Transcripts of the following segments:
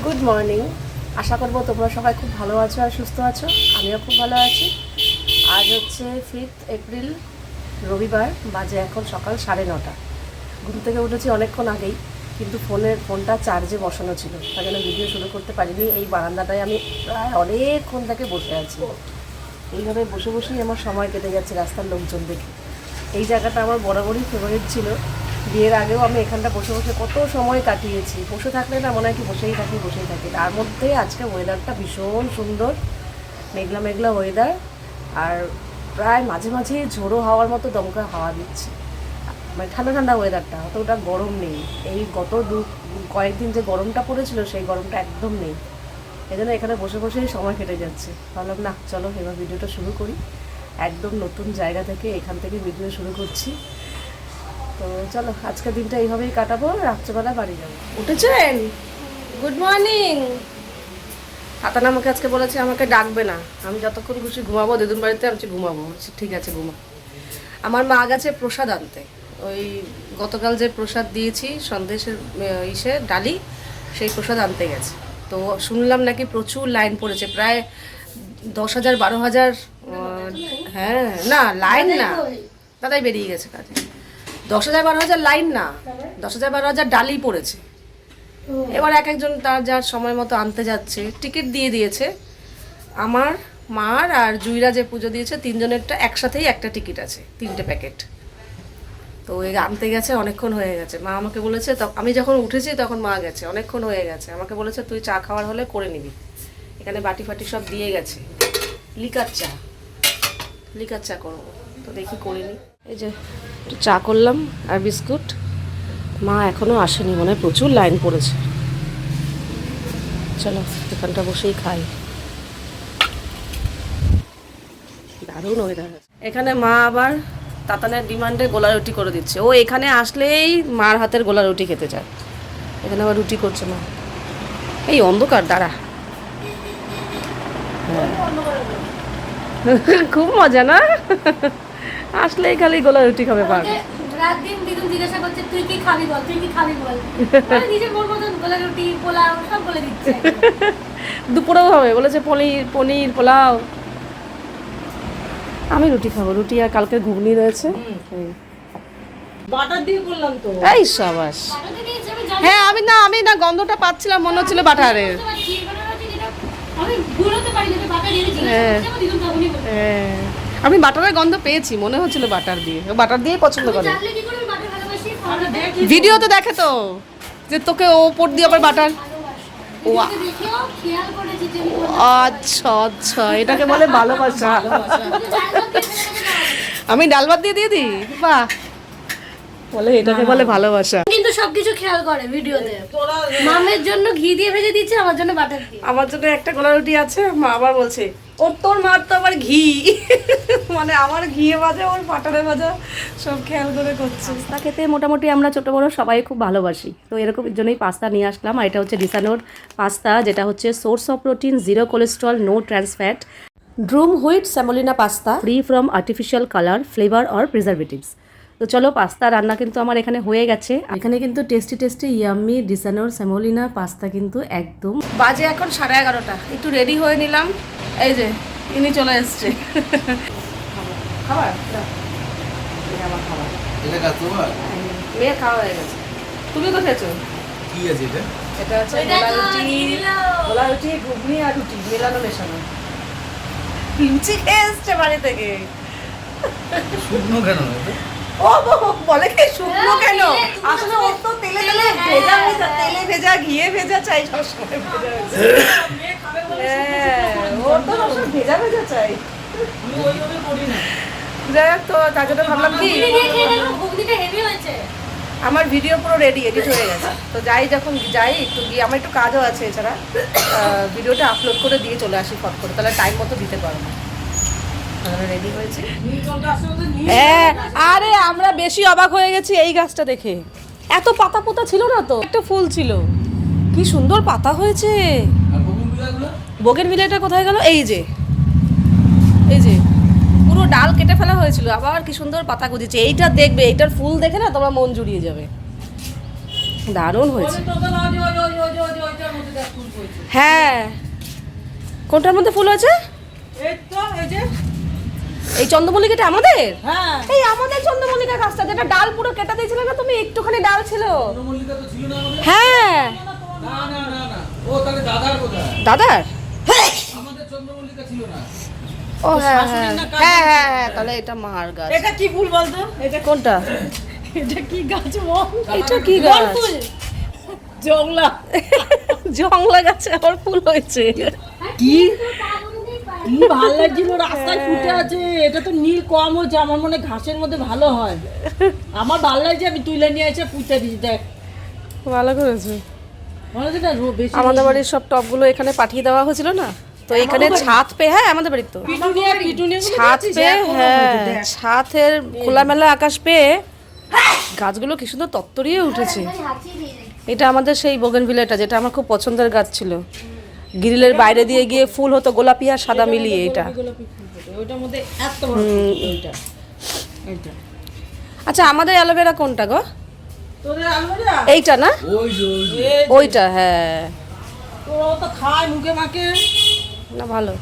Good morning. আশা করবো তোমরা সবাই খুব ভালো আছো আর সুস্থ আছো। আমিও খুব ভালো আছি। আজ হচ্ছে 5 এপ্রিল, রবিবার। বাজে এখন সকাল 9:30। ঘুম থেকে উঠেছি অনেকক্ষণ আগেই, কিন্তু ফোনটা চার্জে বসানো ছিল, তাই জন্য ভিডিও শুরু করতে পারিনি। এই বারান্দাটায় আমি প্রায় অনেকক্ষণ থেকে বসে আছি। এইভাবে বসে বসেই আমার সময় কেটে যাচ্ছে রাস্তার লোকজন দেখে। এই জায়গাটা আমার বরাবরই ফেভারিট ছিল। বিয়ের আগেও আমি এখানটা বসে বসে কত সময় কাটিয়েছি। বসে থাকলে না মনে হয় কি বসেই থাকি। তার মধ্যে আজকে ওয়েদারটা ভীষণ সুন্দর, মেঘলা মেঘলা ওয়েদার, আর প্রায় মাঝে মাঝে ঝোড়ো হাওয়ার মতো দমকা হাওয়া দিচ্ছে। মানে ঠান্ডা ঠান্ডা ওয়েদারটা, অতটা গরম নেই। এই গত কয়েকদিন যে গরমটা পড়েছিল সেই গরমটা একদম নেই। এই জন্য এখানে বসে বসেই সময় কেটে যাচ্ছে। ভাবলাম না, চলো এবার ভিডিওটা শুরু করি। একদম নতুন জায়গা থেকে, এখান থেকে ভিডিও শুরু করছি। তো চলো আজকের দিনটা এইভাবেই কাটাবো। রাত্রেবেলা বাড়ি যাবো। উঠেছেন? Good morning. হাতান আমাকে আজকে বলেছে আমাকে ডাকবে না, আমি যতক্ষণ খুশি ঘুমাবো। দিদুন বাড়িতে আমি ঘুমাবো। ঠিক আছে ঘুমা। আমার মা গেছে প্রসাদ আনতে। ওই গতকাল যে প্রসাদ দিয়েছি সন্দেশের ডালি, সেই প্রসাদ আনতে গেছে। তো শুনলাম নাকি প্রচুর লাইন পড়েছে, প্রায় 10,000 12,000। হ্যাঁ না, লাইন না, দাদাই বেরিয়ে গেছে কাজে। 10,000 12,000 লাইন না, 10,000 12,000 ডালি পড়েছে। এবার এক একজন তার যার সময় মতো আনতে যাচ্ছে। টিকিট দিয়ে দিয়েছে আমার, মার আর জুইরা যে পুজো দিয়েছে, তিনজনেরটা একসাথেই একটা টিকিট আছে, 3টে প্যাকেট। তো ওই আনতে গেছে, অনেকক্ষণ হয়ে গেছে। মা আমাকে বলেছে, আমি যখন উঠেছি তখন মা গেছে, অনেকক্ষণ হয়ে গেছে। আমাকে বলেছে তুই চা খাওয়ার হলে করে নিবি। এখানে বাটি ফাটি সব দিয়ে গেছে। লিকার চা করবো, তো দেখি করে নি। এই যে একটু চা করলাম আর বিস্কুট। মা এখনও আসেনি, মনে হয় প্রচুর লাইন পড়েছে। চলো এখানটা বসেই খাই। দারুণ ওয়েদার। এখানে মা আবার তাতানের ডিমান্ডে গোলা রুটি করে দিচ্ছে। ও এখানে আসলেই মার হাতের গোলা রুটি খেতে চায়। এখানে আবার রুটি করছে মা। এই অন্ধকার, দাঁড়া। খুব মজা না? আসলেই খালি গোলা রুটি খাবে পারবে। রাত দিন দিদুন জিজ্ঞাসা করছে তুই কি খাবি বল, তুই কি খাবি বল। নিজে বল মতন গোলা রুটি পোলাও সব বলে দিচ্ছে। দুপুরেও হবে বলেছে, পনির পোলাও। আমি রুটি খাবো, রুটি আর কালকে ঘুগনি রয়েছে। বাটার দিয়ে করলাম তো। এই সাবাস। হ্যাঁ আমি না গন্ধটা পাচ্ছিলাম, মনে হচ্ছিল বাটারের। আমি ভুলতে পারি না বাটার দিয়ে জিজ্ঞাসা করছে, দিদুন তখনই বলে। হ্যাঁ আমি বাটারের গন্ধ পেয়েছি, মনে হচ্ছিল বাটার দিয়ে। ও বাটার দিয়ে পছন্দ করে। জানলে কি করে বাটার ভালোবাসি? আমরা দেখি ভিডিওতে দেখে তো যে তোকে ওপর দিয়ে আবার বাটার। ও দেখিও খেয়াল করেছি যে আচ্ছা এটাকে বলে ভালোবাসা। আমি ডাল ভাত দিয়ে দিই। বাহ, বলে এটাকে বলে ভালোবাসা। কিন্তু সবকিছু খেয়াল করে ভিডিওতে। মামের জন্য ঘি দিয়ে ভেজে দিচ্ছে, আমার জন্য বাটার দিয়ে। আমার জন্য একটা গোলা রুটি আছে। মা আবার বলছে তোর মার তো আবার ঘি, মানে আমার ঘিয়ে ভাজা ওর বাটারে ভাজা সব খেয়াল করে করছে। পাস্তা খেতে মোটামুটি আমরা ছোটো বড়ো সবাই খুব ভালোবাসি। তো এরকম জন্যই পাস্তা নিয়ে আসলাম। আর এটা হচ্ছে ডিসানোর পাস্তা, যেটা হচ্ছে source of protein, 0 cholesterol, no trans fat, durum wheat semolina pasta, free from artificial colour, flavour or preservatives. তো চলো পাস্তা রান্না কিন্তু আমার এখানে হয়ে গেছে। এখানে কিন্তু টেস্টি ইয়াম্মি ডিসানোর সেমোলিনা পাস্তা কিন্তু একদম। বাজে এখন 11:30। একটু রেডি হয়ে নিলাম। এই যে ইনি চলে এসছে। খাবার আমার খাবার মেয়ে খাওয়া হয়ে গেছে। তুমি তো খেয়েছো? কি আছে এটা? এটা হচ্ছে ওইটা তো দিয়ে দিল। গোলা রুটি, ঘুগনি আর রুটি মেশানো। লুচি খেয়ে এসছে বাড়ি থেকে। শুকনো কেন এটা? ও বলে কি শুকনো কেন? আসলে ওর তো তেলে ভেজা, ঘিয়ে ভেজা চাই, সবসময় ভেজা ভেজা। ওর তো সবসময় ভেজা চাই। যাই হোক, তো তার জন্য ভাবলাম কি ঘুগনিটা হেভি হয়েছে। আমার ভিডিও পুরো রেডি এডিট হয়ে গেছে। তো যখন যাই একটু গিয়ে, আমার একটু কাজও আছে এছাড়া, ভিডিওটা আপলোড করে দিয়ে চলে আসি ফট করে, তাহলে টাইম মতো দিতে পারবো না। রেডি হয়েছে। হ্যাঁ, আরে আমরা বেশি অবাক হয়ে গেছি এই গাছটা দেখে। এত পাতা পোতা ছিল না তো, একটা ফুল ছিল, কি সুন্দর পাতা হয়েছে। বোগেনভিলিয়াটা কোথায় গেল? এই যে পুরো ডাল কেটে ফেলা হয়েছিল, আবার কি সুন্দর পাতা গজিয়েছে। এইটা দেখবে, এইটার ফুল দেখে না তোমরা মন জুড়িয়ে যাবে। দারুণ হয়েছে। হ্যাঁ, কোনটার মধ্যে ফুল হয়েছে? এই চন্দ্রমল্লিকাটা আমাদের? হ্যাঁ এই আমাদের চন্দ্রমল্লিকা গাছটা, যেটা ডাল পুরো কেটে দিয়েছিলে না তুমি, একটুখানি ডাল ছিল। চন্দ্রমল্লিকা তো ছিল না আমাদের? হ্যাঁ, না না না না, ও তাহলে দাদার কোথায়? দাদার। আমাদের চন্দ্রমল্লিকা ছিল না। ও হ্যাঁ হ্যাঁ হ্যাঁ হ্যাঁ হ্যাঁ, তাহলে এটা মার গাছ। এটা কি ফুল বলতো? এটা কোনটা? এটা কি গাছ বল? এটা কি গাছ? ফুল জংলা। জংলা গাছে আবার ফুল হয়েছে। কি কি ভালো লাগছিল, রাস্তায় ফুটে আছে। এটা তো নীল কম হচ্ছে, আমার মনে হয় ঘাসের মধ্যে ভালো হয়। আমার ভালো লাগছে, আমি তুলে নিয়ে এসে পুঁতে দিই। দেখ ভালো করেছে। মনে হচ্ছে না বেশি আমাদের বাড়ির সব টবগুলো এখানে পাঠিয়ে দেওয়া হয়েছিল না, তো এখানে ছাদ পেয়ে, হ্যাঁ আমাদের বাড়ির তো পিটুনিয়া ছাদ পেয়ে, হ্যাঁ ছাদের খোলামেলা আকাশ পেয়ে গাছগুলো কি সুন্দর তত্তরিয়ে উঠেছে। এটা আমাদের সেই বোগেনভিলিয়াটা, যেটা আমার খুব পছন্দের গাছ ছিল। গ্রিলের বাইরে দিয়ে গিয়ে ফুল হতো গোলাপি আর সাদা মিলিয়ে। এটা ওইটার মধ্যে এত বড় ফুল, ওইটা এইটা। আচ্ছা, আমাদের অ্যালোভেরা কোনটা গো? তোদের আলমারিয়া এইটা না? ওই যে ওই যে। ওইটা, হ্যাঁ। তোরা তো খায় মুখে মাকে। না ভালো।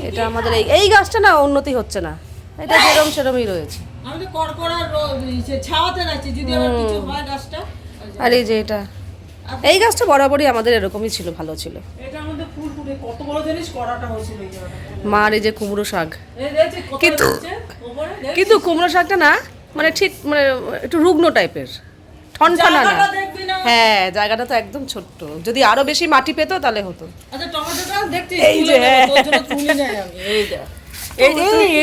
এটা আমাদের এই গাছটা না উন্নতি হচ্ছে না, এটা যেরম সেরমই রয়েছে। আমি তো কড়কড়া ছাওয়াতে রাখছি, যদি আবার কিছু হয় গাছটা। আর এই যে এটা, এই গাছটা বরাবরই আমাদের এরকমই ছিল, ভালো ছিল। এটার মধ্যে ফুল ফুটে কত বড় জিনিস করাটা হয়েছিল এই জায়গাটা। মার এই যে কুমড়ো শাক, এই দেখছি কত কিন্তু- হচ্ছে উপরে, দেখ। কিন্তু কুমড়ো শাকটা না মানে ঠিক মানে একটু রুগ্ন টাইপের, ঠনঠনা না। জায়গাটা দেখবি না। হ্যাঁ, জায়গাটা তো একদম ছোট্ট, যদি আরো বেশি মাটি পেতো তাহলে হতো। আচ্ছা টমেটোটা দেখছিস? এই তুলে যে, নেবো, তোর জন্য তুলে নেই আমি। এই দেখ।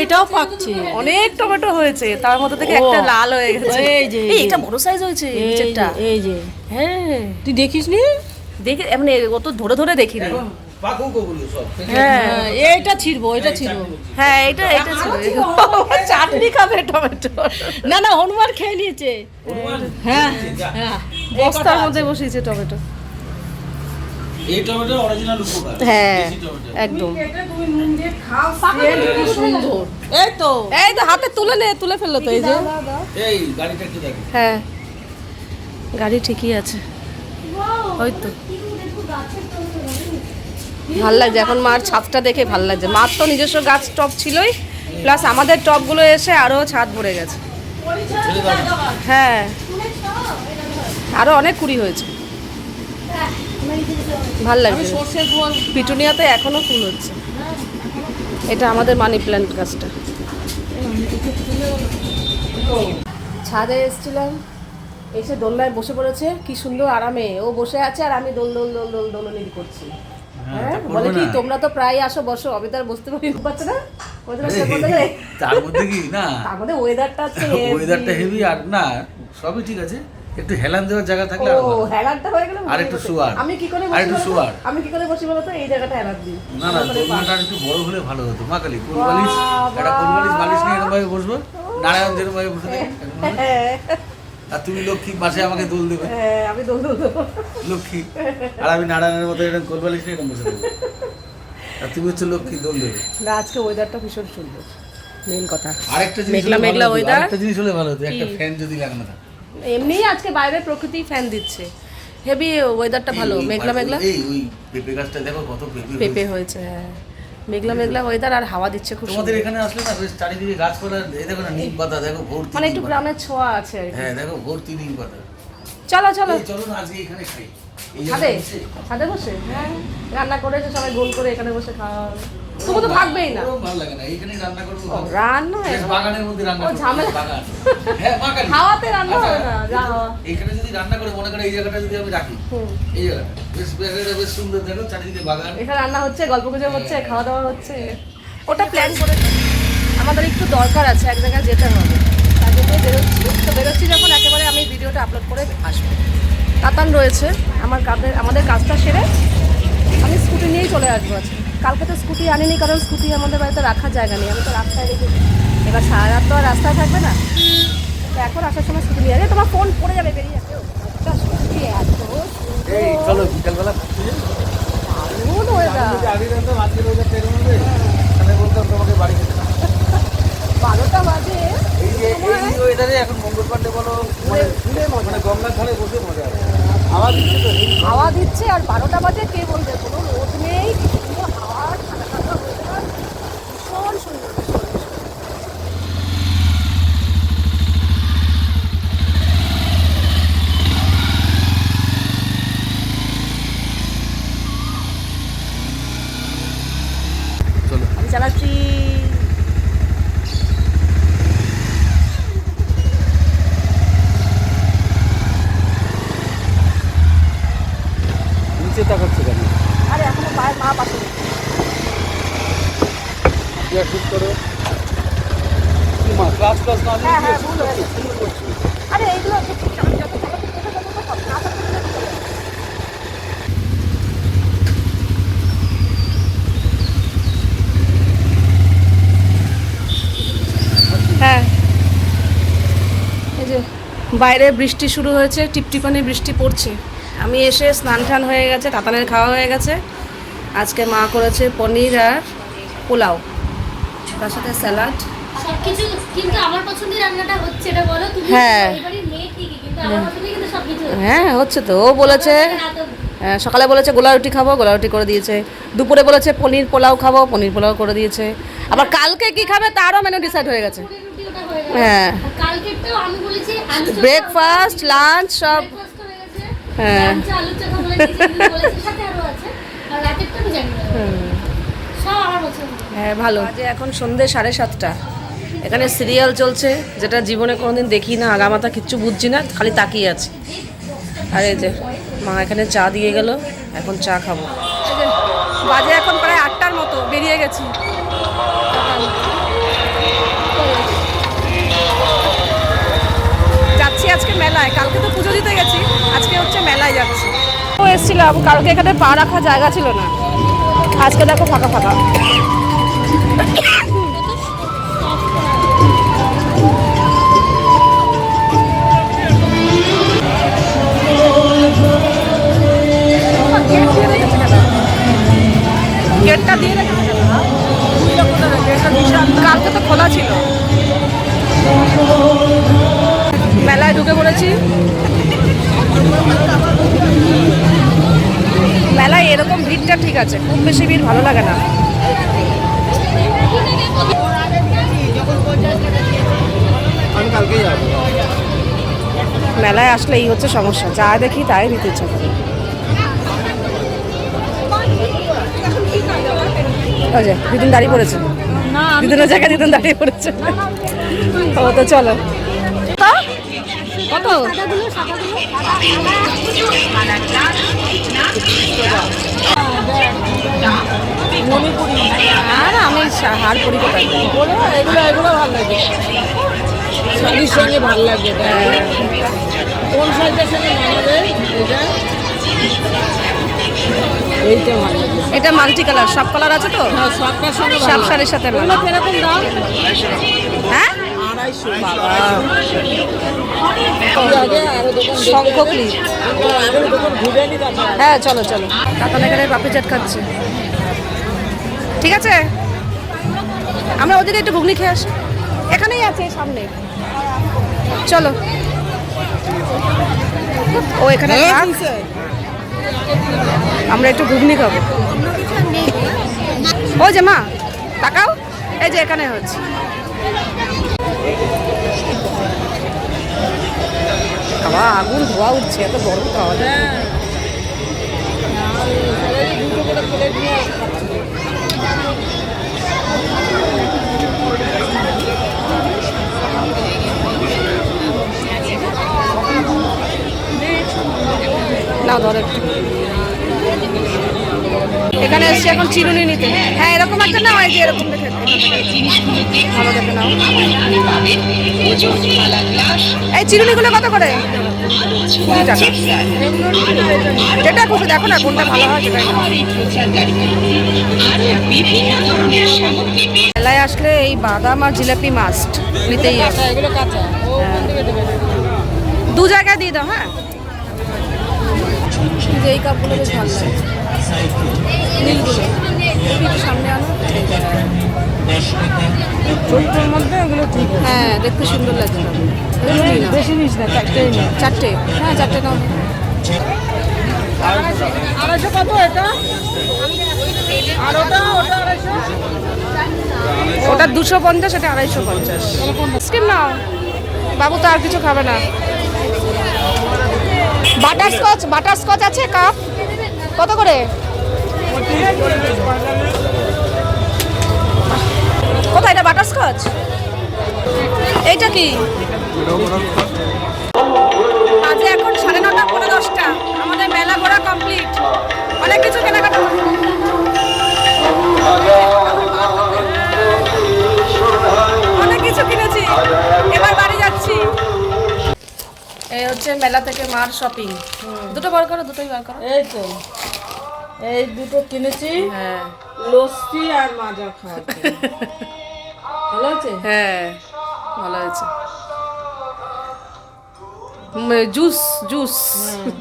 এটাও পাচ্ছি। অনেক টমেটো হয়েছে, তার মধ্যে থেকে একটা লাল হয়ে গেছে। এই যে, এই এটা বড় সাইজ হয়েছে নিচেরটা। এই যে হ্যাঁ, তুই দেখিস নি? দেখে এমনি অত ধরে ধরে দেখিনি। এখন পাকুক ওগুলো সব। হ্যাঁ এইটা ছিড়বো, এটা ছিড়বো। হ্যাঁ, এটা ছিল। চাটনি খাবে টমেটো, না না হনুমান খেয়ে নিয়েছে। হনুমান, হ্যাঁ যা। হ্যাঁ বস্তার মধ্যে বসিয়েছে টমেটো। এই টমেটো অরিজিনাল উপকার। হ্যাঁ দেশি টমেটো। একদম। কি সুন্দর। এই তো এই তো হাতে তুলে ফেললো তো, এই যে। এই গাড়িটা কি দেখো? হ্যাঁ, গাড়ি ঠিকই আছে, ওই তো। ভাল লাগছে এখন মার ছাদটা দেখে, ভাল লাগছে। মার তো নিজস্ব গাছ টব ছিলই, প্লাস আমাদের টবগুলো এসে আরো ছাদ ভরে গেছে। হ্যাঁ, আরো অনেক কুড়ি হয়েছে, ভাল লাগছে। সর্ষের ফুল পিটুনিয়াতে এখনো ফুল হচ্ছে। এটা আমাদের মানি প্ল্যান্ট গাছটা। ছাদে এসেছিলাম, এসে দোলনায় বসে পড়েছে, কি সুন্দর আরামে ও বসে আছে, আর আমি দোলনি করছি। হ্যাঁ, বলে কি তোমরা তো প্রায় আসো, বসো। আমি তো আর বসতে পারি পারছে না, ওদের সাথে বলতে গেলে। তার মধ্যে কি না, তার মধ্যে ওয়েদারটা আছে, ওয়েদারটা হেভি, আর না সবই ঠিক আছে, একটু হেলান দেওয়ার জায়গা থাকলে ও আরো ভালো। হেলানটা হয়ে গেলে আর একটু শোয়ার। আমি কি করে আর বসি একটু বলতো? শোয়ার। আমি কি করে বসি বলতো? এই জায়গাটা হেলান দিই। না না, দোলনাটা একটু বড় হলে ভালো হতো। মা কালী কোলবালিশ, একটা কোলবালিশ বালিশ নিয়ে এরকম ভাবে বসবো, নারায়ণ যেরকম ভাবে বসে থাকে এরকম ভাবে। হ্যাঁ, আর তুমি লক্ষ্মী পাশে আমাকে দোল দেবে, হ্যাঁ, আমি দোল দেবো। লক্ষ্মী, আর আমি নারায়ণের মতো এরকম কোলবালিশ নিয়ে এরকম বসে থাকবো, আর তুমি হচ্ছে লক্ষ্মী, দোল দেবে। না, আজকে ওয়েদারটা ভীষণ সুন্দর, মেন কথা। আরেকটা জিনিস মেঘলা হলে মেঘলা ভালো হতো, weather। আরেকটা জিনিস হলে ভালো হতো, একটা ফ্যান যদি লাগানো থাকে। এমনিই আজকে বাইরে প্রকৃতি ফ্যান দিচ্ছে, হেভি ওয়েদারটা ভালো, এই মেঘলা মেঘলা। এই ওই পেঁপে গাছটা দেখো কত পেঁপে পেঁপে হয়েছে। হয়েছে, হ্যাঁ, মেঘলা মেঘলা ওয়েদার, আর হাওয়া দিচ্ছে খুব তোমাদের সুন্দর। এখানে আসলে না বেশ চারিদিকে গাছপালা, এই দেখো না নিম পাতা, দেখো ভর্তি মানে নিম একটু পাতা। গ্রামের ছোঁয়া আছে আর কি। হ্যাঁ দেখো ভর্তি নিম পাতা। চলো চলো, এই চলো না আজকে এখানে খাই, এই ছাদে জায়গায় বসে। ছাদে বসে, হ্যাঁ, রান্না করেছে সবাই গোল করে, এখানে বসে খাওয়া হবে। তবু তো থাকবেই না ওরম ভালো লাগে না, এইখানেই রান্না করবো। ও, রান্না বেশ বাগানের মধ্যে রান্না ও, করবো, ঝামেলা। বেশ বাগান। হ্যাঁ বাগান। খাওয়াতে রান্না হবে না, যা হওয়া। এইখানে যদি রান্না করে মনে করে এই জায়গাটা যদি আমি রাখি, হুম। এই জায়গাটা বেশ জায়গাটা বেশ সুন্দর, দেখো চারিদিকে বাগান। এখানে রান্না হচ্ছে, গল্প গুজব হচ্ছে, খাওয়া দাওয়া হচ্ছে, ওটা প্ল্যান করে। আমাদের একটু দরকার আছে, এক জায়গায় যেতে হবে, তার জন্য বেরোচ্ছি। তো বেরোচ্ছি যখন, একেবারে আমি ভিডিওটা আপলোড করে আসবো। কাতান রয়েছে আমাদের কাজটা সেরে আমি স্কুটি নিয়েই চলে আসবো আজকে। কালকে তো স্কুটি আনিনি, কারণ স্কুটি আমাদের বাড়িতে রাখার জায়গা নেই, আমি তো রাস্তায় রেখেছি। এবার সারা রাত তো আর রাস্তায় থাকবে না, তো এখন আসার সময় স্কুটি নিয়ে আসবে। তোমার ফোন পড়ে যাবে, বেরিয়ে যাবে। স্কুটি এত এই চলো বিকালবেলা ঘুরতে যাই। দারুণ ওয়েদার। যদি আগে জানতাম আজকের ওয়েদারটা এরকম হবে, তাহলে বলতাম তোমাকে বাড়ি যেতে। 12টা বাজে, এই যে এই ওয়েদারে এখন মঙ্গল পান্ডে বলো মানে গঙ্গার ধারে বসে মজা আছে। আওয়াজ দিচ্ছে তো হাওয়া দিচ্ছে আর 12টা বাজে কে বলবে কোনো রোদ নেই পুরো হাওয়া ঠান্ডা ঠান্ডা weather, ভীষণ সুন্দর ভীষণ। চলো আমি চালাচ্ছি। নিচে তাকাচ্ছে কেন? আরে এখনো পায়ের মাপ আসেনি। গিয়ার ঠিক করো। কি মা ক্লাস ক্লাস না হ্যাঁ হ্যাঁ ভুল হয়েছে ভুল করছি। আরে এইগুলো যত চালাতে যত সব না থাকতে চলে যাবে। হ্যাঁ এই যে বাইরে বৃষ্টি শুরু হয়েছে, টিপটিপানি বৃষ্টি পড়ছে। আমি এসে স্নান টান হয়ে গেছে, তাতানের খাওয়া হয়ে গেছে। আজকে মা করেছে পনির আর পোলাও, তার সাথে স্যালাড। সবকিছু কিন্তু আমার পছন্দের রান্নাটা হচ্ছে, এটা বলো তুমি। হ্যাঁ। এবারে মেয়ে ঠিকই, কিন্তু আমার পছন্দের কিন্তু সবকিছু হচ্ছে। হ্যাঁ হচ্ছে তো, ও বলেছে রাত অবধি। সকালে বলেছে গোলা রুটি খাবো, গোলা রুটি করে দিয়েছে। দুপুরে বলেছে পনির পোলাও খাবো, পনির পোলাও করে দিয়েছে। আবার কালকে কি খাবে তারও মেনু ডিসাইড হয়ে গেছে। পুরি রুটি ওটা হয়ে গেল। হ্যাঁ। আর কালকেরটাও আমি বলেছি আলু চোখা। ব্রেকফাস্ট লাঞ্চ সব। ব্রেকফাস্ট হয়ে গেছে। হ্যাঁ। লাঞ্চে আলু চোখা বলেছি, সাথে আরো আছে। আর রাতেরটা আমি জানি না। সব আমার পছন্দ। হ্যাঁ ভালো। আজকে এখন সন্ধ্যে 7:30। এখানে সিরিয়াল চলছে, যেটা জীবনে কোনোদিন দেখি না, আগামাথা কিচ্ছু বুঝছি না, খালি তাকিয়ে আছি। আর এই যে মা এখানে চা দিয়ে গেল, এখন চা খাবো। এই যে বাজে এখন প্রায় 8টার মতো, বেরিয়ে গেছি। যাচ্ছি আজকে মেলায়, কালকে তো পুজো দিতে গেছি, আজকে হচ্ছে মেলায় যাচ্ছি। ও এসেছিলাম, কালকে এখানে পা রাখা জায়গা ছিল না, আজকে দেখো ফাঁকা ফাঁকা। গেটটা দিয়ে রেখেছে কেন? কালকে তো খোলা ছিল। মেলায় ঢুকে পড়েছি। মেলায় এরকম ভিড়টা ঠিক আছে, খুব বেশি ভিড় ভালো লাগে না। আমি কালকেই যাবো। মেলায় আসলে এই হচ্ছে সমস্যা, যা দেখি তাই নিতে ইচ্ছা করে। ওই যে দিদিন দাঁড়িয়ে পড়েছে, দিদিনের জায়গায় দিদিন দাঁড়িয়ে পড়েছে। ও তো চলো। কত? আর আমি হার করি কোথায়? এগুলো এগুলো ভালো লাগে, শাড়ির সঙ্গে ভালো লাগে। কোন শাড়িটার সঙ্গে মানাবে? এটা এইটা ভালো লাগে। এটা মাল্টি কালার, সব কালার আছে তো, হ্যাঁ, সবটার সঙ্গে সব শাড়ির সাথে এগুলো কিরকম দাম? হ্যাঁ 250 বাবা। আগে আরো দোকান শঙ্খ ক্লিপ। আরো দোকান ঘুরে নি তারপর। হ্যাঁ চলো চলো। কাতান এখানে পাপড়ি চাট খাচ্ছে, ঠিক আছে। আমরা ওদিকে একটু ঘুগনি খেয়ে আসি, এখানেই আছে সামনে। চলো, ও এখানে থাক, আমরা একটু ঘুগনি খাবো। ওই যে মা তাকাও, এই যে এখানে হচ্ছে। খাওয়া আগুন ধোয়া উঠছে, এত গরম খাওয়া যায়। দুটো করে প্লেট নিয়ে নাও ধরো একটু। এখানে এসছি এখন চিরুনি নিতে। হ্যাঁ এরকম একটা নাও, এই যে এরকম দেখে ভালো দেখে নাও। এই চিরুনিগুলো কত করে? 20 টাকা। যেটা খুশি দেখো না কোনটা ভালো হয় সেটাই নাও। মেলায় আসলে এই বাদাম আর জিলাপি মাস্ট নিতেই হবে। এগুলো কাঁচা ও কোন দিকে দেবে? দু জায়গায় দিয়ে দাও। হ্যাঁ এই কাপগুলো বেশ ভালো লাগে, নীলগুলো। একটু সামনে আনো। ছোট্টর মধ্যে ওগুলো ঠিক আছে। হ্যাঁ দেখতে সুন্দর লাগছে বেশি নিস না, চারটেই না। চারটে, হ্যাঁ চারটে নাও। আড়াইশো কত এটা? আর ওটা আড়াইশো? ওটা 250, এটা 250। আইসক্রিম নাও, বাবু তো আর কিছু খাবে না। বাটারস্কচ আছে কাপ, কত করে? কোথায় এটা বাটারস্কচ? এইটা কি? আজ এখন 9:30 পৌনে 10টা, আমাদের মেলা ঘোরা কমপ্লিট, অনেক কিছু কেনাকাটা অনেক কিছু কিনেছি, এবার বাড়ি যাচ্ছি। এই হচ্ছে মেলা থেকে মার শপিং। দুটো বার করো, দুটোই বার করো। এই তো এই দুটো কিনেছি, হ্যাঁ লস্যি আর মাজা খাওয়ার জন্য। ভালো আছে? হ্যাঁ ভালো হয়েছে। জুস জুস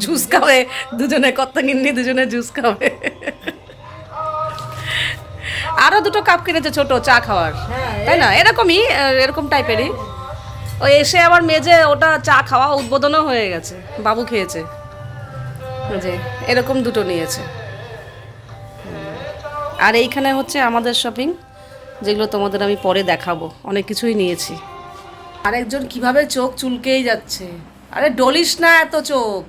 জুস খাবে দুজনে, কত কিননি দুজনে জুস খাবে। আরো দুটো কাপ কিনেছে ছোট চা খাওয়ার, হ্যাঁ, তাই না? এরকম টাইপেরই। ওই এসে আবার মেজে ওটা চা খাওয়া উদ্বোধনও হয়ে গেছে, বাবু খেয়েছে। যে এরকম দুটো নিয়েছে। আর এইখানে হচ্ছে আমাদের শপিং, যেগুলো তোমাদের আমি পরে দেখাবো। অনেক কিছুই নিয়েছি। আরেকজন কিভাবে চোখ চুলকেই যাচ্ছে। আরে ডলিস না এত চোখ,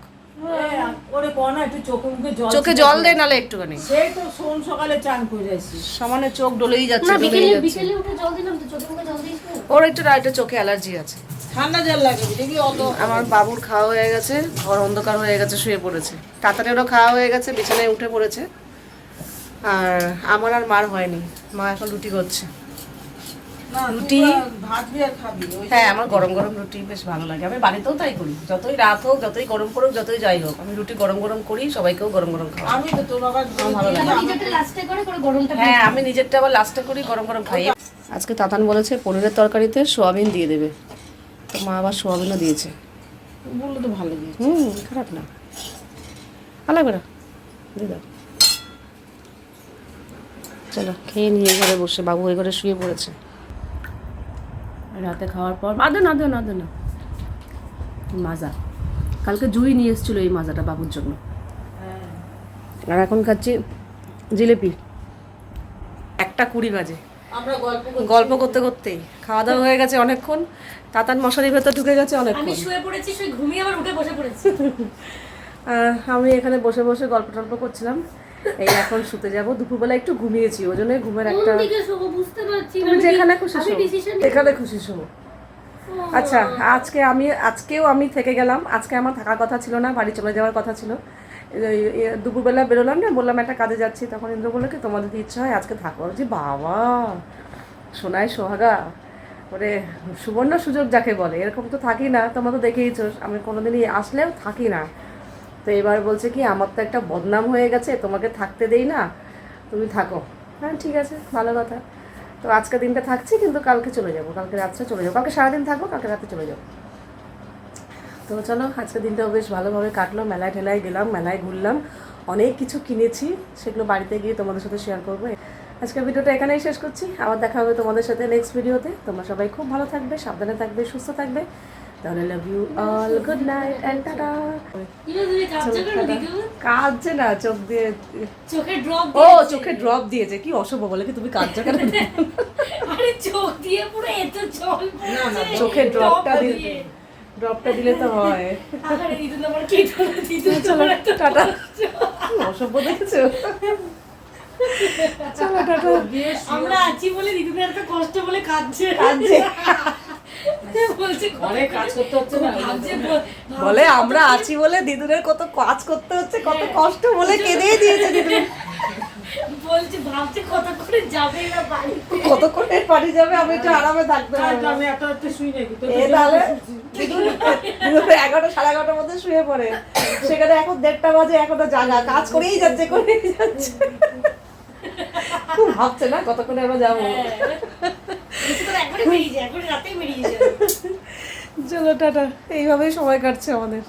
ওরে কোনা একটু চোখে মুখে জল, চোখে জল দে নালে একটুখানি। সেই তো সোম সকালে চান করে যাচ্ছি। সমানে চোখ ডলেই যাচ্ছে, না, ডলেই যাচ্ছে। বিকেলে উঠে জল দিলাম তো, চোখে মুখে জল দিস না। ওর একটু রাইটে চোখে অ্যালার্জি আছে। ঠান্ডা জল লাগে দেখি অত। আমার বাবুর খাওয়া হয়ে গেছে, ঘর অন্ধকার হয়ে গেছে, শুয়ে পড়েছে। তাড়াতাড়িও খাওয়া হয়ে গেছে, বিছানায় উঠে পড়েছে। আর আমার আর মার হয়নি, মা এখন রুটি করছে। না রুটি? ভাত আর খাবি ওই। হ্যাঁ আমার গরম গরম রুটি বেশ ভালো লাগে। আমি বাড়িতেও তাই করি, যতই রাত হোক, যতই গরম করুক, যতই যাই হোক, আমি রুটি গরম গরম করি, সবাইকেও গরম গরম খাওয়াই। আমি তো তোর আবার ভালো লাগে। তারপর নিজেরটা লাস্টে করে গরমটা হ্যাঁ আমি নিজেরটা আবার লাস্টে করি, গরম গরম খাই। আজকে তাতান বলেছে পনিরের তরকারিতে সোয়াবিন দিয়ে দেবে, তো মা আবার সোয়াবিনও দিয়েছে। বললে তো ভালো লাগে। খারাপ না, ভালো লাগবে না, দিয়ে দাও। চলো খেয়ে নিয়ে ঘরে বসে, বাবু ওই ঘরে শুয়ে পড়েছে। রাতে খাওয়ার পর না দে না মাজা, কালকে জুই নিয়ে এসেছিলো এই মাজাটা বাবুর জন্য। আর এখন খাচ্ছি জিলিপি। 1:20 বাজে। আমরা গল্প করতে করতেই খাওয়া দাওয়া হয়ে গেছে অনেকক্ষণ। তাতান মশারির ভেতর ঢুকে গেছে আমি অনেকক্ষণ। শুয়ে পড়েছি, শুয়ে ঘুমিয়ে আবার উঠে বসে পড়েছি। আর আমি এখানে বসে বসে গল্প টল্প করছিলাম। এই এখন শুতে যাব, দুপুরবেলা একটু ঘুমিয়েছি, ওই জন্য ঘুমের কোন একটা। দিকে শোবো বুঝতে পারছি না। তুমি যেখানে খুশি আমি শো, decision যেখানে খুশি শো। আচ্ছা আজকেও আমি থেকে গেলাম। আজকে আমার থাকার কথা ছিল না, বাড়ি চলে যাওয়ার কথা ছিল। দুপুরবেলা বেরোলাম না, বললাম একটা কাজে যাচ্ছি, তখন ইন্দ্র বললো কি তোমার যদি ইচ্ছা হয় আজকে থাকো। যে বাবা সোনায় সোহাগা, ওরে সুবর্ণ সুযোগ যাকে বলে, এরকম তো থাকি না, তোমরা তো দেখেইছো আমি কোনোদিনই আসলেও থাকি না। তো এবার বলছে কি আমার তো একটা বদনাম হয়ে গেছে, তোমাকে থাকতে দেই না, তুমি থাকো। হ্যাঁ ঠিক আছে, ভালো কথা। তো আজকে দিনটা থাকছি, কিন্তু কালকে চলে যাবো, কালকে রাত্রে চলে যাবো। কালকে সারাদিন থাকবো, কালকে রাতে চলে যাবো। তো চলো আজকে দিনটাও বেশ ভালোভাবে কাটলো। মেলায় ঠেলায় গেলাম, মেলায় ঘুরলাম, অনেক কিছু কিনেছি, সেগুলো বাড়িতে গিয়ে তোমাদের সাথে শেয়ার করবো। আজকের ভিডিওটা এখানেই শেষ করছি, আবার দেখা হবে তোমাদের সাথে নেক্সট ভিডিওতে। তোমরা সবাই খুব ভালো থাকবে, সাবধানে থাকবে, সুস্থ থাকবে। তাহলে love you all, good night and tata. তুমি কাঁদছো কেন দিদি? কাঁদছে না, চোখ দিয়ে, চোখে ড্রপ ও চোখে ড্রপ দিয়েছে। কি অসভ্য বলে কি তুমি কাঁদছো কেন? আরে চোখ দিয়ে পুরো এত জল পড়ছে। চোখে ড্রপটা দিলে তো হয়। আরে দিদি আমার কি হলো দিদি? চলো টাটা। অসভ্য দেখেছো? চলো টাটা। আমরা আছি বলে দিদিদের এত কষ্ট বলে কাঁদছে। বলছে অনেক কাজ করতে হচ্ছে না। ভাবছে বলে আমরা আছি বলে দিদুনের কত কাজ করতে হচ্ছে, কত কষ্ট বলে কেঁদেই দিয়েছে দিদুন। বলছে ভাবছে কত করে যাবে না বাড়ি। কত করে বাড়ি যাবে, আমি একটু আরামে থাকতে পারবো। আমি একটা শুই নাকি তো? এ তাহলে দিদুন 11:30 11:30 মধ্যে শুয়ে পড়ে, সেখানে এখন 1:30 বাজে, এখনো জাগা, কাজ করেই যাচ্ছে। খুব ভাবছে না কতক্ষণে আমরা যাবো। একবারে বেরিয়ে যায়, একবারে রাতেই বেরিয়ে যায়। চলো টাটা। এইভাবেই সময় কাটছে আমাদের।